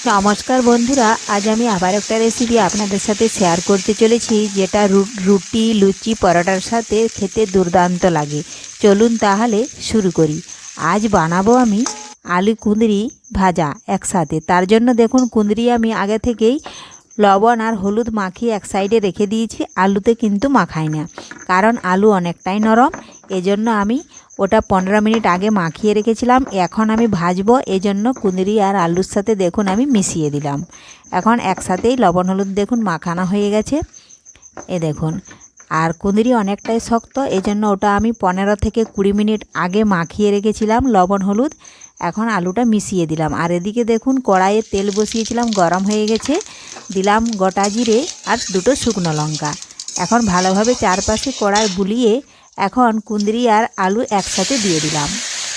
নমস্কার বন্ধুরা, আজ আমি আবার একটা রেসিপি আপনাদের সাথে শেয়ার করতে চলেছি, যেটা রুটি, লুচি, পরোটার সাথে খেতে দুর্দান্ত লাগে। চলুন তাহলে শুরু করি। আজ বানাবো আমি আলু কুঁদরি ভাজা একসাথে। তার জন্য দেখুন, কুঁদরি আমি আগে থেকেই লবণ আর হলুদ মাখিয়ে এক সাইডে রেখে দিয়েছি। আলুতে কিন্তু মাখাই না, কারণ আলু অনেকটাই নরম। এজন্য আমি ওটা 15 মিনিট আগে মাখিয়ে রেখেছিলাম। এখন আমি ভাজবো, এজন্য কুঁদরি আর আলুর সাথে দেখুন আমি মিশিয়ে দিলাম। এখন একসাথেই লবণ হলুদ দেখুন মাখানো হয়ে গেছে। এ দেখুন, আর কুঁদরি অনেকটাই শক্ত, এজন্য ওটা আমি 15 থেকে 20 মিনিট আগে মাখিয়ে রেখেছিলাম লবণ হলুদ। এখন আলুটা মিশিয়ে দিলাম। আর এদিকে দেখুন, কড়াইয়ে তেল বসিয়েছিলাম, গরম হয়ে গেছে। দিলাম গোটা জিরে আর দুটো শুকনো লঙ্কা। এখন ভালোভাবে চারপাশে কড়াই বুলিয়ে এখন কুঁদরি আর আলু একসাথে দিয়ে দিলাম।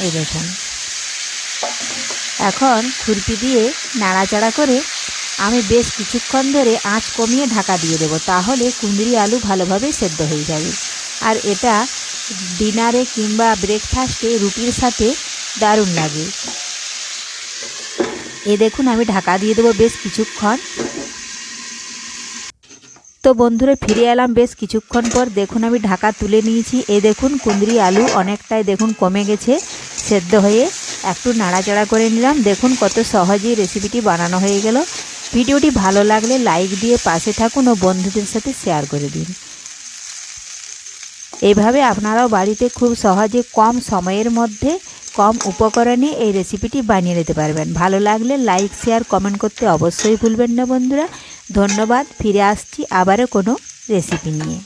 এই দেখুন, এখন খুরপি দিয়ে নাড়াচাড়া করে আমি বেশ কিছুক্ষণ ধরে আঁচ কমিয়ে ঢাকা দিয়ে দেবো, তাহলে কুঁদরি আলু ভালোভাবে সেদ্ধ হয়ে যাবে। আর এটা ডিনারে কিংবা ব্রেকফাস্টে রুটির সাথে দারুণ লাগে। এ দেখুন, আমি ঢাকা দিয়ে দেবো বেশ কিছুক্ষণ। তো বন্ধুরা, ফিরে এলাম বেশ কিছুক্ষণ পর। দেখুন, আমি ঢাকা তুলে নিয়েছি। এই দেখুন, কুঁদরি আলু অনেকটাই দেখুন কমে গেছে সেদ্ধ হয়ে। একটু নাড়াচাড়া করে নিলাম। দেখুন কত সহজেই রেসিপিটি বানানো হয়ে গেল। ভিডিওটি ভালো লাগলে লাইক দিয়ে পাশে থাকুন ও বন্ধুদের সাথে শেয়ার করে দিন। এইভাবে আপনারাও বাড়িতে খুব সহজে কম সময়ের মধ্যে কম উপকরণে এই রেসিপিটি বানিয়ে নিতে পারবেন। ভালো লাগলে লাইক, শেয়ার, কমেন্ট করতে অবশ্যই ভুলবেন না বন্ধুরা। ধন্যবাদ। ফিরে আসছি আবারও কোনো রেসিপি নিয়ে।